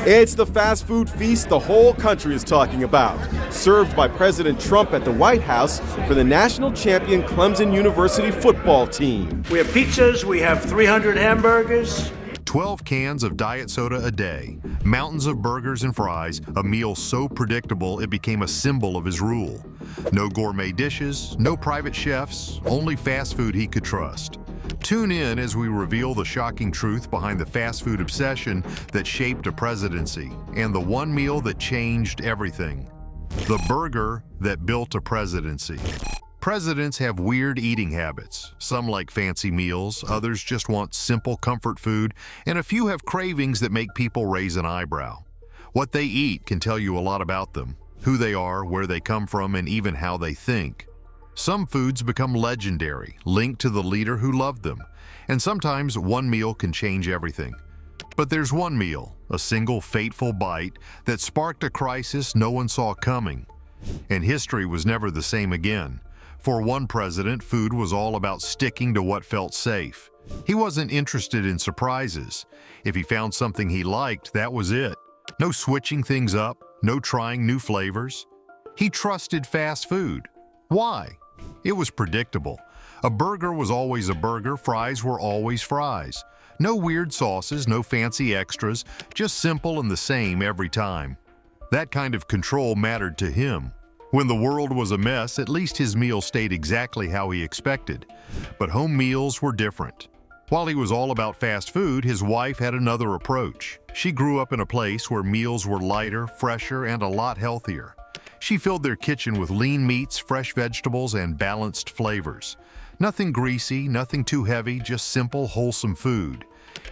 It's the fast food feast the whole country is talking about, served by President Trump at the White House for the national champion Clemson University football team. We have pizzas, we have 300 hamburgers. 12 cans of diet soda a day, mountains of burgers and fries, a meal so predictable it became a symbol of his rule. No gourmet dishes, no private chefs, only fast food he could trust. Tune in as we reveal the shocking truth behind the fast food obsession that shaped a presidency and the one meal that changed everything. The burger that built a presidency. Presidents have weird eating habits. Some like fancy meals, others just want simple comfort food, and a few have cravings that make people raise an eyebrow. What they eat can tell you a lot about them, who they are, where they come from, and even how they think. Some foods become legendary, linked to the leader who loved them, and sometimes one meal can change everything. But there's one meal, a single fateful bite, that sparked a crisis no one saw coming. And history was never the same again. For one president, food was all about sticking to what felt safe. He wasn't interested in surprises. If he found something he liked, that was it. No switching things up, no trying new flavors. He trusted fast food. Why? It was predictable. A burger was always a burger, fries were always fries. No weird sauces, no fancy extras, just simple and the same every time. That kind of control mattered to him. When the world was a mess, at least his meal stayed exactly how he expected. But home meals were different. While he was all about fast food, his wife had another approach. She grew up in a place where meals were lighter, fresher, and a lot healthier. She filled their kitchen with lean meats, fresh vegetables, and balanced flavors. Nothing greasy, nothing too heavy, just simple, wholesome food.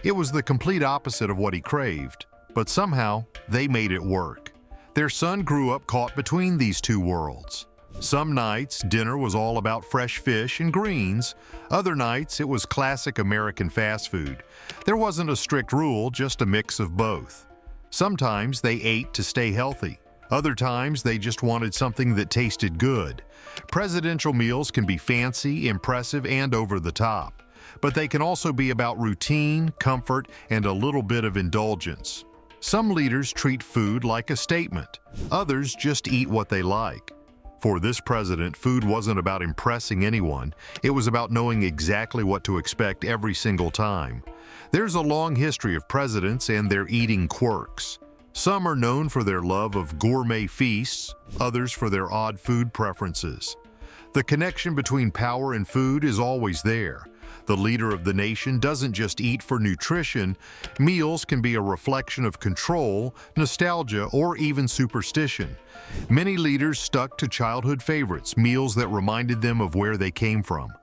It was the complete opposite of what he craved, but somehow they made it work. Their son grew up caught between these two worlds. Some nights, dinner was all about fresh fish and greens. Other nights, it was classic American fast food. There wasn't a strict rule, just a mix of both. Sometimes they ate to stay healthy. Other times, they just wanted something that tasted good. Presidential meals can be fancy, impressive, and over the top. But they can also be about routine, comfort, and a little bit of indulgence. Some leaders treat food like a statement. Others just eat what they like. For this president, food wasn't about impressing anyone. It was about knowing exactly what to expect every single time. There's a long history of presidents and their eating quirks. Some are known for their love of gourmet feasts, others for their odd food preferences. The connection between power and food is always there. The leader of the nation doesn't just eat for nutrition. Meals can be a reflection of control, nostalgia, or even superstition. Many leaders stuck to childhood favorites, meals that reminded them of where they came from.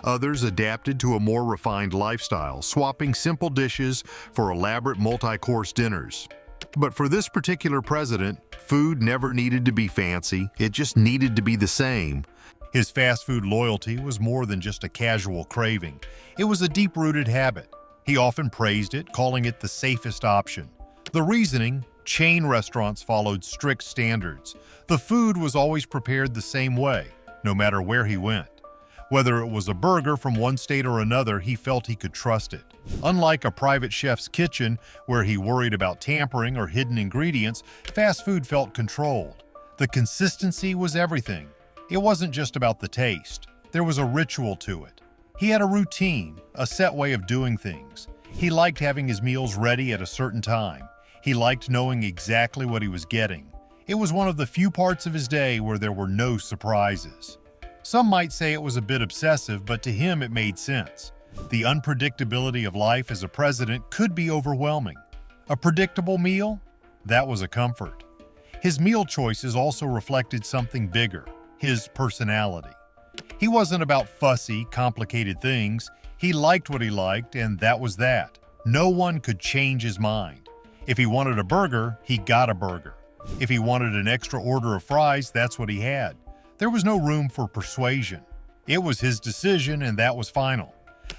Others adapted to a more refined lifestyle, swapping simple dishes for elaborate multi-course dinners. But for this particular president, food never needed to be fancy, it just needed to be the same. His fast food loyalty was more than just a casual craving. It was a deep-rooted habit. He often praised it, calling it the safest option. The reasoning: chain restaurants followed strict standards. The food was always prepared the same way, no matter where he went. Whether it was a burger from one state or another, he felt he could trust it. Unlike a private chef's kitchen, where he worried about tampering or hidden ingredients, fast food felt controlled. The consistency was everything. It wasn't just about the taste. There was a ritual to it. He had a routine, a set way of doing things. He liked having his meals ready at a certain time. He liked knowing exactly what he was getting. It was one of the few parts of his day where there were no surprises. Some might say it was a bit obsessive, but to him it made sense. The unpredictability of life as a president could be overwhelming. A predictable meal? That was a comfort. His meal choices also reflected something bigger: his personality. He wasn't about fussy, complicated things. He liked what he liked, and that was that. No one could change his mind. If he wanted a burger, he got a burger. If he wanted an extra order of fries, that's what he had. There was no room for persuasion. It was his decision, and that was final.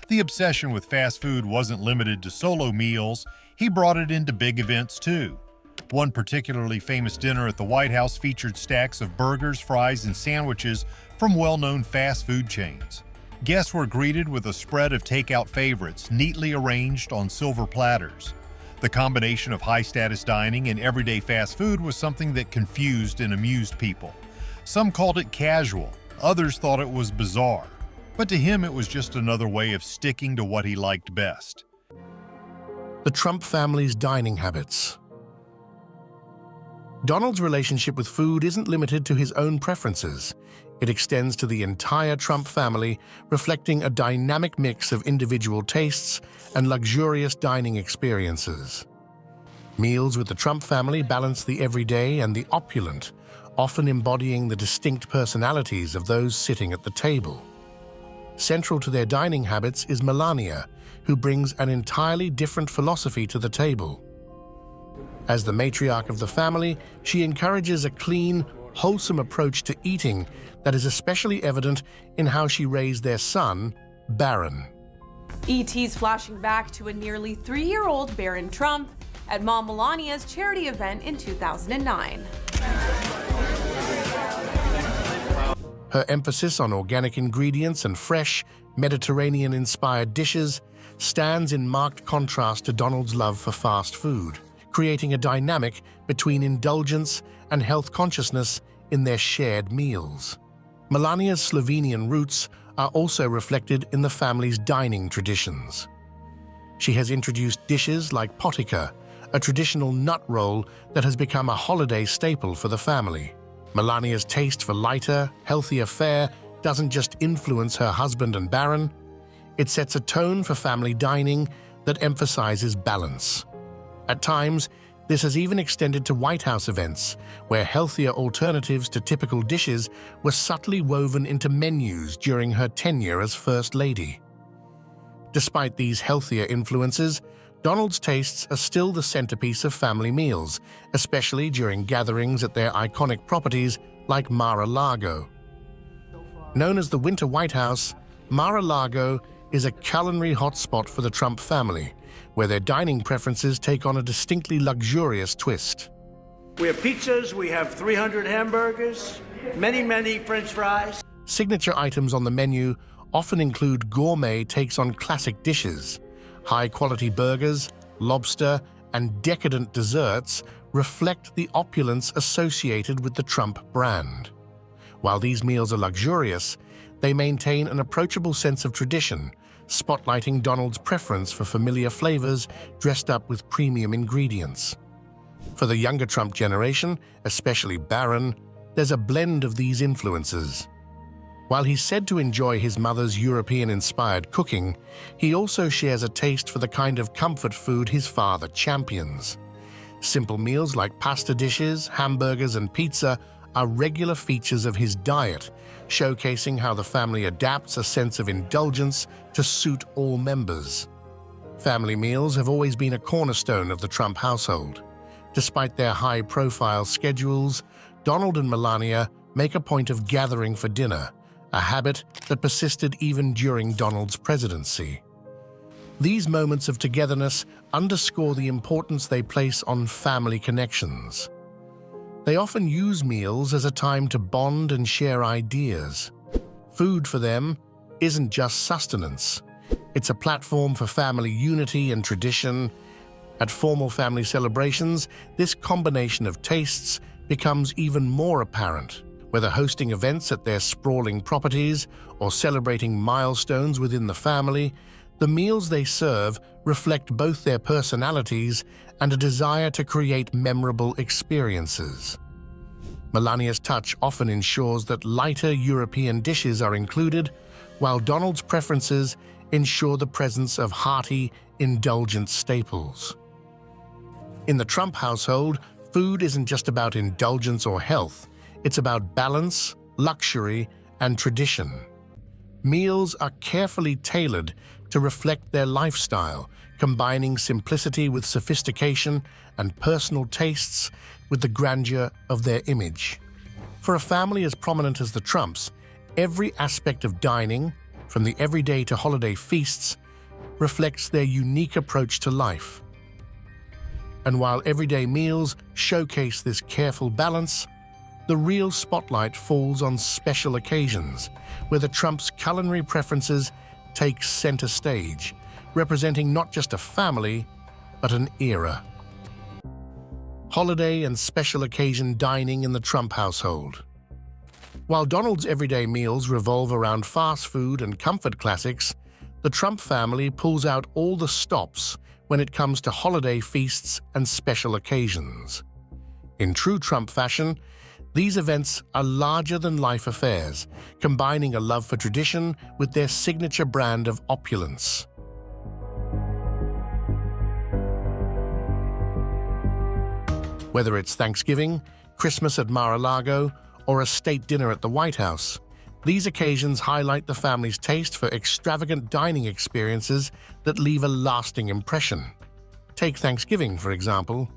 The obsession with fast food wasn't limited to solo meals. He brought it into big events too. One particularly famous dinner at the White House featured stacks of burgers, fries, and sandwiches from well-known fast food chains. Guests were greeted with a spread of takeout favorites neatly arranged on silver platters. The combination of high-status dining and everyday fast food was something that confused and amused people. Some called it casual, others thought it was bizarre. But to him, it was just another way of sticking to what he liked best. The Trump family's dining habits. Donald's relationship with food isn't limited to his own preferences. It extends to the entire Trump family, reflecting a dynamic mix of individual tastes and luxurious dining experiences. Meals with the Trump family balance the everyday and the opulent, often embodying the distinct personalities of those sitting at the table. Central to their dining habits is Melania, who brings an entirely different philosophy to the table. As the matriarch of the family, she encourages a clean, wholesome approach to eating that is especially evident in how she raised their son, Barron. ET's flashing back to a nearly 3-year-old Barron Trump at Mom Melania's charity event in 2009. Her emphasis on organic ingredients and fresh, Mediterranean-inspired dishes stands in marked contrast to Donald's love for fast food, creating a dynamic between indulgence and health consciousness in their shared meals. Melania's Slovenian roots are also reflected in the family's dining traditions. She has introduced dishes like potica, a traditional nut roll that has become a holiday staple for the family. Melania's taste for lighter, healthier fare doesn't just influence her husband and Barron, it sets a tone for family dining that emphasizes balance. At times, this has even extended to White House events, where healthier alternatives to typical dishes were subtly woven into menus during her tenure as First Lady. Despite these healthier influences, Donald's tastes are still the centerpiece of family meals, especially during gatherings at their iconic properties like Mar-a-Lago. Known as the Winter White House, Mar-a-Lago is a culinary hotspot for the Trump family, where their dining preferences take on a distinctly luxurious twist. We have pizzas, we have 300 hamburgers, many French fries. Signature items on the menu often include gourmet takes on classic dishes. High-quality burgers, lobster, and decadent desserts reflect the opulence associated with the Trump brand. While these meals are luxurious, they maintain an approachable sense of tradition, spotlighting Donald's preference for familiar flavors dressed up with premium ingredients. For the younger Trump generation, especially Barron, there's a blend of these influences. While he's said to enjoy his mother's European-inspired cooking, he also shares a taste for the kind of comfort food his father champions. Simple meals like pasta dishes, hamburgers, and pizza are regular features of his diet, showcasing how the family adapts a sense of indulgence to suit all members. Family meals have always been a cornerstone of the Trump household. Despite their high-profile schedules, Donald and Melania make a point of gathering for dinner, a habit that persisted even during Donald's presidency. These moments of togetherness underscore the importance they place on family connections. They often use meals as a time to bond and share ideas. Food for them isn't just sustenance. It's a platform for family unity and tradition. At formal family celebrations, this combination of tastes becomes even more apparent. Whether hosting events at their sprawling properties or celebrating milestones within the family, the meals they serve reflect both their personalities and a desire to create memorable experiences. Melania's touch often ensures that lighter European dishes are included, while Donald's preferences ensure the presence of hearty, indulgent staples. In the Trump household, food isn't just about indulgence or health, it's about balance, luxury, and tradition. Meals are carefully tailored to reflect their lifestyle, combining simplicity with sophistication and personal tastes with the grandeur of their image. For a family as prominent as the Trumps, every aspect of dining, from the everyday to holiday feasts, reflects their unique approach to life. And while everyday meals showcase this careful balance, the real spotlight falls on special occasions, where the Trumps' culinary preferences take center stage, representing not just a family, but an era. Holiday and special occasion dining in the Trump household. While Donald's everyday meals revolve around fast food and comfort classics, the Trump family pulls out all the stops when it comes to holiday feasts and special occasions. In true Trump fashion, these events are larger-than-life affairs, combining a love for tradition with their signature brand of opulence. Whether it's Thanksgiving, Christmas at Mar-a-Lago, or a state dinner at the White House, these occasions highlight the family's taste for extravagant dining experiences that leave a lasting impression. Take Thanksgiving, for example.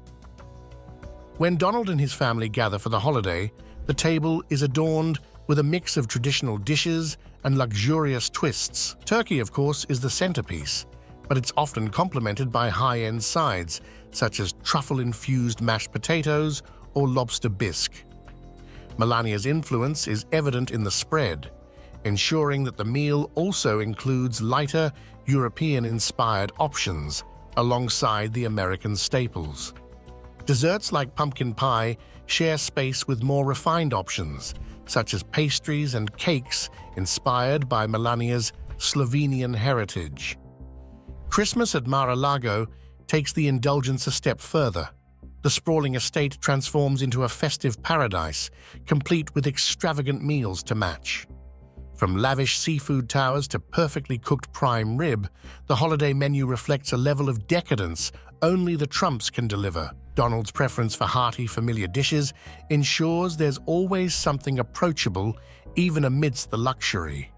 When Donald and his family gather for the holiday, the table is adorned with a mix of traditional dishes and luxurious twists. Turkey, of course, is the centerpiece, but it's often complemented by high-end sides, such as truffle-infused mashed potatoes or lobster bisque. Melania's influence is evident in the spread, ensuring that the meal also includes lighter, European-inspired options alongside the American staples. Desserts like pumpkin pie share space with more refined options, such as pastries and cakes inspired by Melania's Slovenian heritage. Christmas at Mar-a-Lago takes the indulgence a step further. The sprawling estate transforms into a festive paradise, complete with extravagant meals to match. From lavish seafood towers to perfectly cooked prime rib, the holiday menu reflects a level of decadence only the Trumps can deliver. Donald's preference for hearty, familiar dishes ensures there's always something approachable, even amidst the luxury.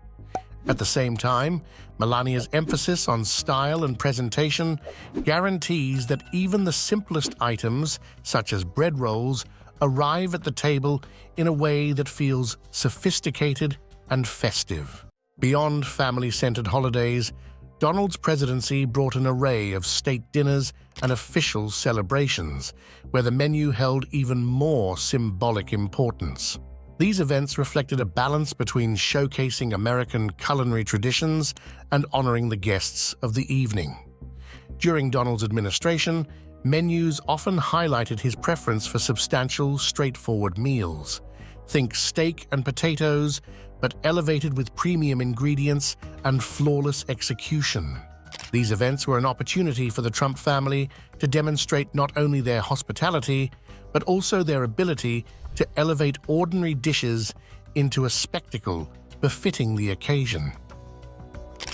At the same time, Melania's emphasis on style and presentation guarantees that even the simplest items, such as bread rolls, arrive at the table in a way that feels sophisticated and festive. Beyond family-centered holidays, Donald's presidency brought an array of state dinners and official celebrations, where the menu held even more symbolic importance. These events reflected a balance between showcasing American culinary traditions and honoring the guests of the evening. During Donald's administration, menus often highlighted his preference for substantial, straightforward meals. Think steak and potatoes, but elevated with premium ingredients and flawless execution. These events were an opportunity for the Trump family to demonstrate not only their hospitality, but also their ability to elevate ordinary dishes into a spectacle befitting the occasion.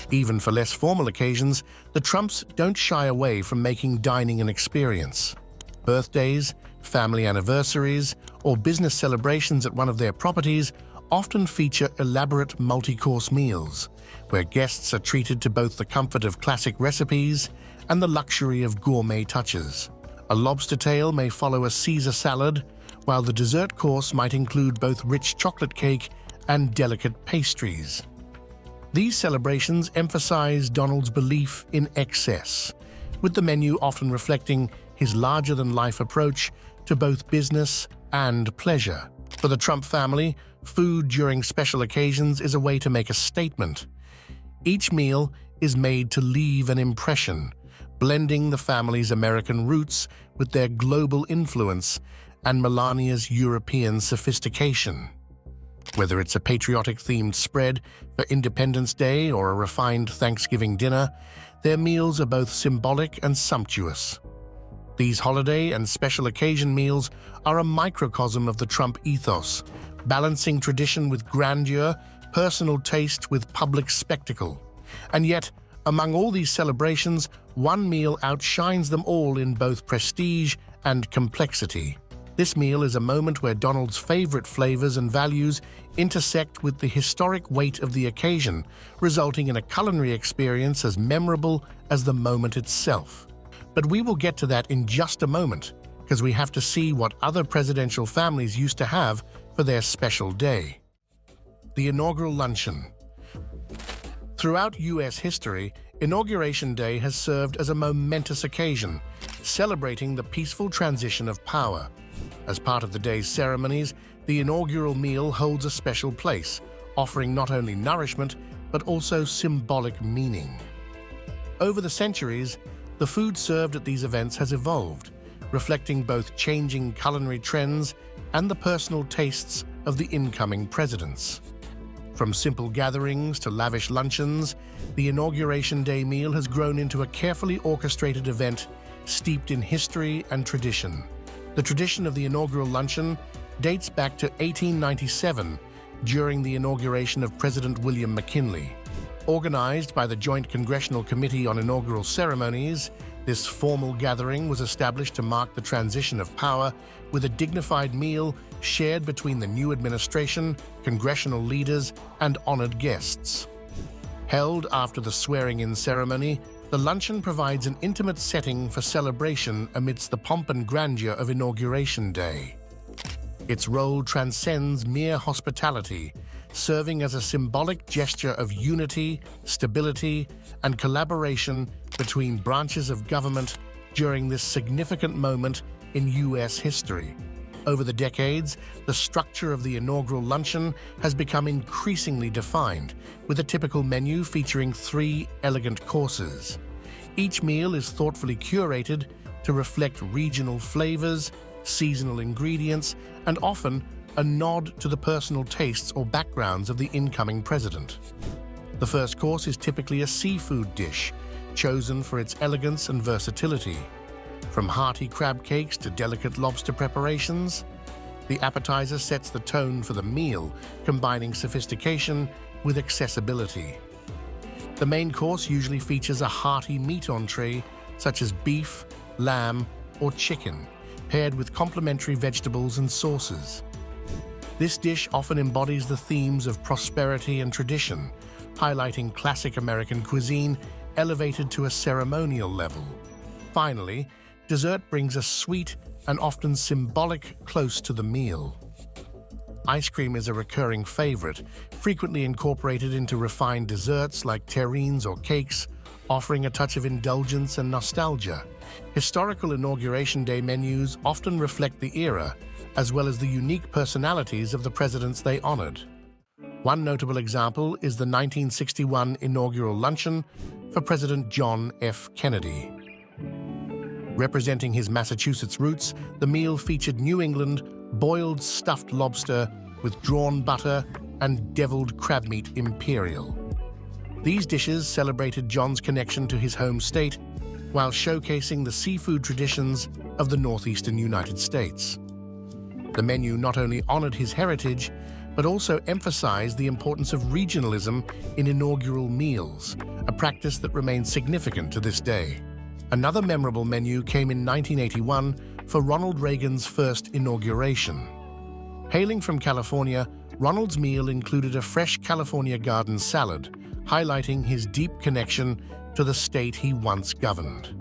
Even for less formal occasions, the Trumps don't shy away from making dining an experience. Birthdays, family anniversaries, or business celebrations at one of their properties often feature elaborate multi-course meals, where guests are treated to both the comfort of classic recipes and the luxury of gourmet touches. A lobster tail may follow a Caesar salad, while the dessert course might include both rich chocolate cake and delicate pastries. These celebrations emphasize Donald's belief in excess, with the menu often reflecting his larger-than-life approach to both business and pleasure. For the Trump family, food during special occasions is a way to make a statement. Each meal is made to leave an impression, blending the family's American roots with their global influence and Melania's European sophistication. Whether it's a patriotic-themed spread for Independence Day or a refined Thanksgiving dinner, their meals are both symbolic and sumptuous. These holiday and special occasion meals are a microcosm of the Trump ethos, balancing tradition with grandeur, personal taste with public spectacle. And yet, among all these celebrations, one meal outshines them all in both prestige and complexity. This meal is a moment where Donald's favorite flavors and values intersect with the historic weight of the occasion, resulting in a culinary experience as memorable as the moment itself. But we will get to that in just a moment, because we have to see what other presidential families used to have for their special day. The inaugural luncheon. Throughout U.S. history, Inauguration Day has served as a momentous occasion, celebrating the peaceful transition of power. As part of the day's ceremonies, the inaugural meal holds a special place, offering not only nourishment, but also symbolic meaning. Over the centuries, The food served at these events has evolved, reflecting both changing culinary trends and the personal tastes of the incoming presidents. From simple gatherings to lavish luncheons, the Inauguration Day meal has grown into a carefully orchestrated event steeped in history and tradition. The tradition of the inaugural luncheon dates back to 1897 during the inauguration of President William McKinley. Organized by the Joint Congressional Committee on Inaugural Ceremonies, this formal gathering was established to mark the transition of power with a dignified meal shared between the new administration, congressional leaders, and honored guests. Held after the swearing-in ceremony, the luncheon provides an intimate setting for celebration amidst the pomp and grandeur of Inauguration Day. Its role transcends mere hospitality, serving as a symbolic gesture of unity, stability, and collaboration between branches of government during this significant moment in U.S. history. Over the decades, the structure of the inaugural luncheon has become increasingly defined, with a typical menu featuring 3 elegant courses. Each meal is thoughtfully curated to reflect regional flavors, seasonal ingredients, and often a nod to the personal tastes or backgrounds of the incoming president. The first course is typically a seafood dish, chosen for its elegance and versatility. From hearty crab cakes to delicate lobster preparations, the appetizer sets the tone for the meal, combining sophistication with accessibility. The main course usually features a hearty meat entree, such as beef, lamb, or chicken, paired with complementary vegetables and sauces. This dish often embodies the themes of prosperity and tradition, highlighting classic American cuisine elevated to a ceremonial level. Finally, dessert brings a sweet and often symbolic close to the meal. Ice cream is a recurring favorite, frequently incorporated into refined desserts like terrines or cakes, offering a touch of indulgence and nostalgia. Historical Inauguration Day menus often reflect the era, as well as the unique personalities of the presidents they honored. One notable example is the 1961 inaugural luncheon for President John F. Kennedy. Representing his Massachusetts roots, the meal featured New England boiled stuffed lobster with drawn butter and deviled crab meat imperial. These dishes celebrated John's connection to his home state while showcasing the seafood traditions of the northeastern United States. The menu not only honored his heritage, but also emphasized the importance of regionalism in inaugural meals, a practice that remains significant to this day. Another memorable menu came in 1981 for Ronald Reagan's first inauguration. Hailing from California, Ronald's meal included a fresh California garden salad, highlighting his deep connection to the state he once governed.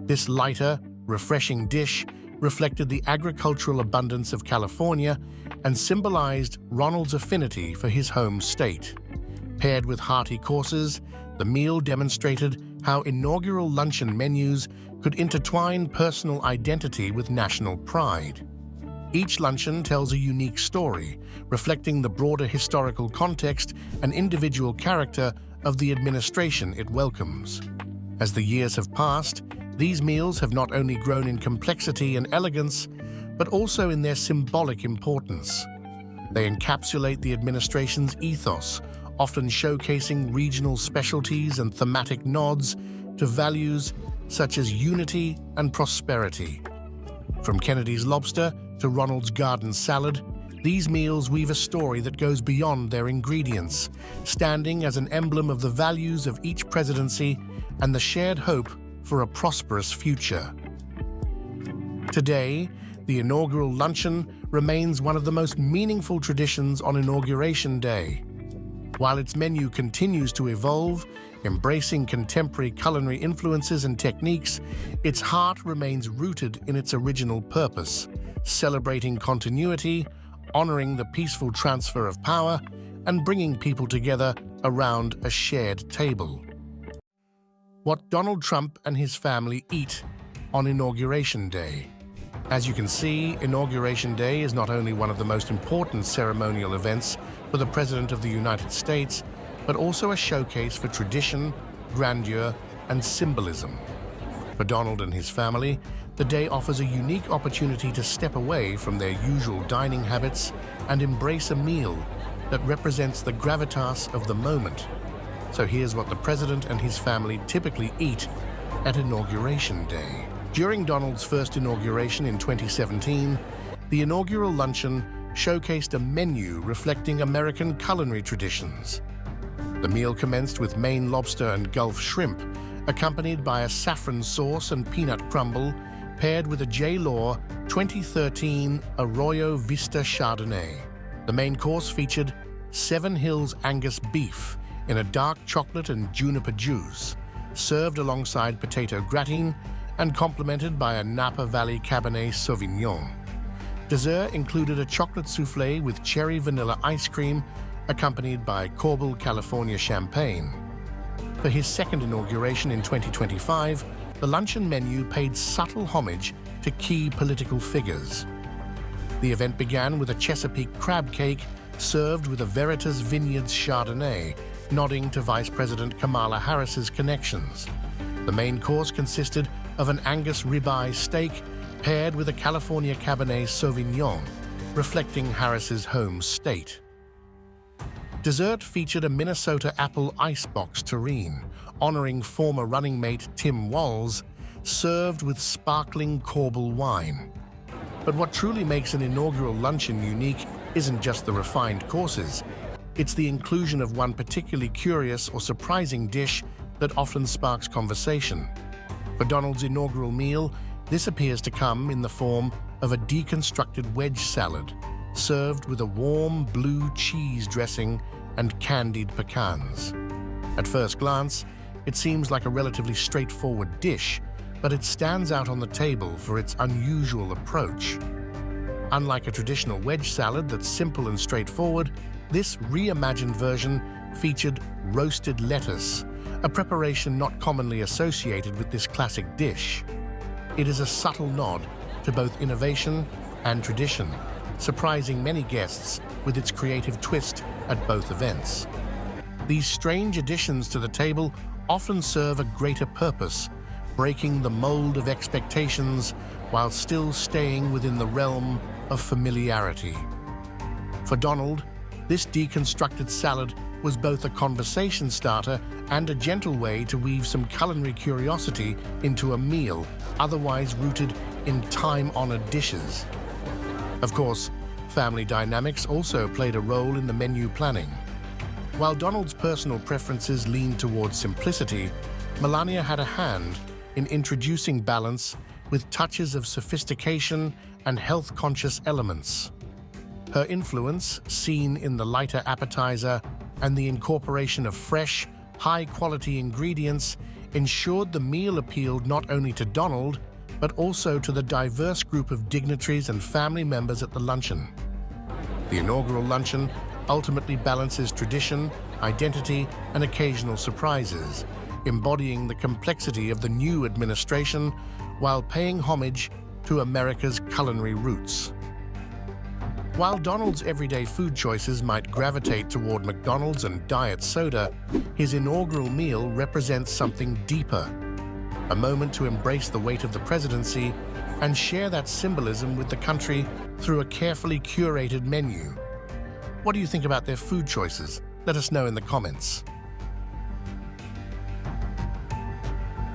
This lighter, refreshing dish reflected the agricultural abundance of California and symbolized Ronald's affinity for his home state. Paired with hearty courses, the meal demonstrated how inaugural luncheon menus could intertwine personal identity with national pride. Each luncheon tells a unique story, reflecting the broader historical context and individual character of the administration it welcomes. As the years have passed, these meals have not only grown in complexity and elegance, but also in their symbolic importance. They encapsulate the administration's ethos, often showcasing regional specialties and thematic nods to values such as unity and prosperity. From Kennedy's lobster to Ronald's garden salad, these meals weave a story that goes beyond their ingredients, standing as an emblem of the values of each presidency and the shared hope for a prosperous future. Today, the inaugural luncheon remains one of the most meaningful traditions on Inauguration Day. While its menu continues to evolve, embracing contemporary culinary influences and techniques, its heart remains rooted in its original purpose, celebrating continuity, honoring the peaceful transfer of power, and bringing people together around a shared table. What Donald Trump and his family eat on Inauguration Day. As you can see, Inauguration Day is not only one of the most important ceremonial events for the President of the United States, but also a showcase for tradition, grandeur, and symbolism. For Donald and his family, the day offers a unique opportunity to step away from their usual dining habits and embrace a meal that represents the gravitas of the moment. So here's what the president and his family typically eat at Inauguration Day. During Donald's first inauguration in 2017, the inaugural luncheon showcased a menu reflecting American culinary traditions. The meal commenced with Maine lobster and Gulf shrimp, accompanied by a saffron sauce and peanut crumble, paired with a J. Law 2013 Arroyo Vista Chardonnay. The main course featured Seven Hills Angus beef in a dark chocolate and juniper juice, served alongside potato gratin and complemented by a Napa Valley Cabernet Sauvignon. Dessert included a chocolate soufflé with cherry vanilla ice cream, accompanied by Corbel California champagne. For his second inauguration in 2025, the luncheon menu paid subtle homage to key political figures. The event began with a Chesapeake crab cake served with a Veritas Vineyards Chardonnay, nodding to Vice President Kamala Harris's connections. The main course consisted of an Angus ribeye steak paired with a California Cabernet Sauvignon, reflecting Harris's home state. Dessert featured a Minnesota apple icebox terrine, honoring former running mate Tim Walz, served with sparkling Corbel wine. But what truly makes an inaugural luncheon unique isn't just the refined courses. It's the inclusion of one particularly curious or surprising dish that often sparks conversation. For Donald's inaugural meal, this appears to come in the form of a deconstructed wedge salad, served with a warm blue cheese dressing and candied pecans. At first glance, it seems like a relatively straightforward dish, but it stands out on the table for its unusual approach. Unlike a traditional wedge salad that's simple and straightforward, this reimagined version featured roasted lettuce, a preparation not commonly associated with this classic dish. It is a subtle nod to both innovation and tradition, surprising many guests with its creative twist at both events. These strange additions to the table often serve a greater purpose, breaking the mold of expectations while still staying within the realm of familiarity. For Donald, this deconstructed salad was both a conversation starter and a gentle way to weave some culinary curiosity into a meal otherwise rooted in time-honored dishes. Of course, family dynamics also played a role in the menu planning. While Donald's personal preferences leaned towards simplicity, Melania had a hand in introducing balance with touches of sophistication and health-conscious elements. Her influence, seen in the lighter appetizer and the incorporation of fresh, high-quality ingredients, ensured the meal appealed not only to Donald, but also to the diverse group of dignitaries and family members at the luncheon. The inaugural luncheon ultimately balances tradition, identity, and occasional surprises, embodying the complexity of the new administration while paying homage to America's culinary roots. While Donald's everyday food choices might gravitate toward McDonald's and diet soda, his inaugural meal represents something deeper, a moment to embrace the weight of the presidency and share that symbolism with the country through a carefully curated menu. What do you think about their food choices? Let us know in the comments.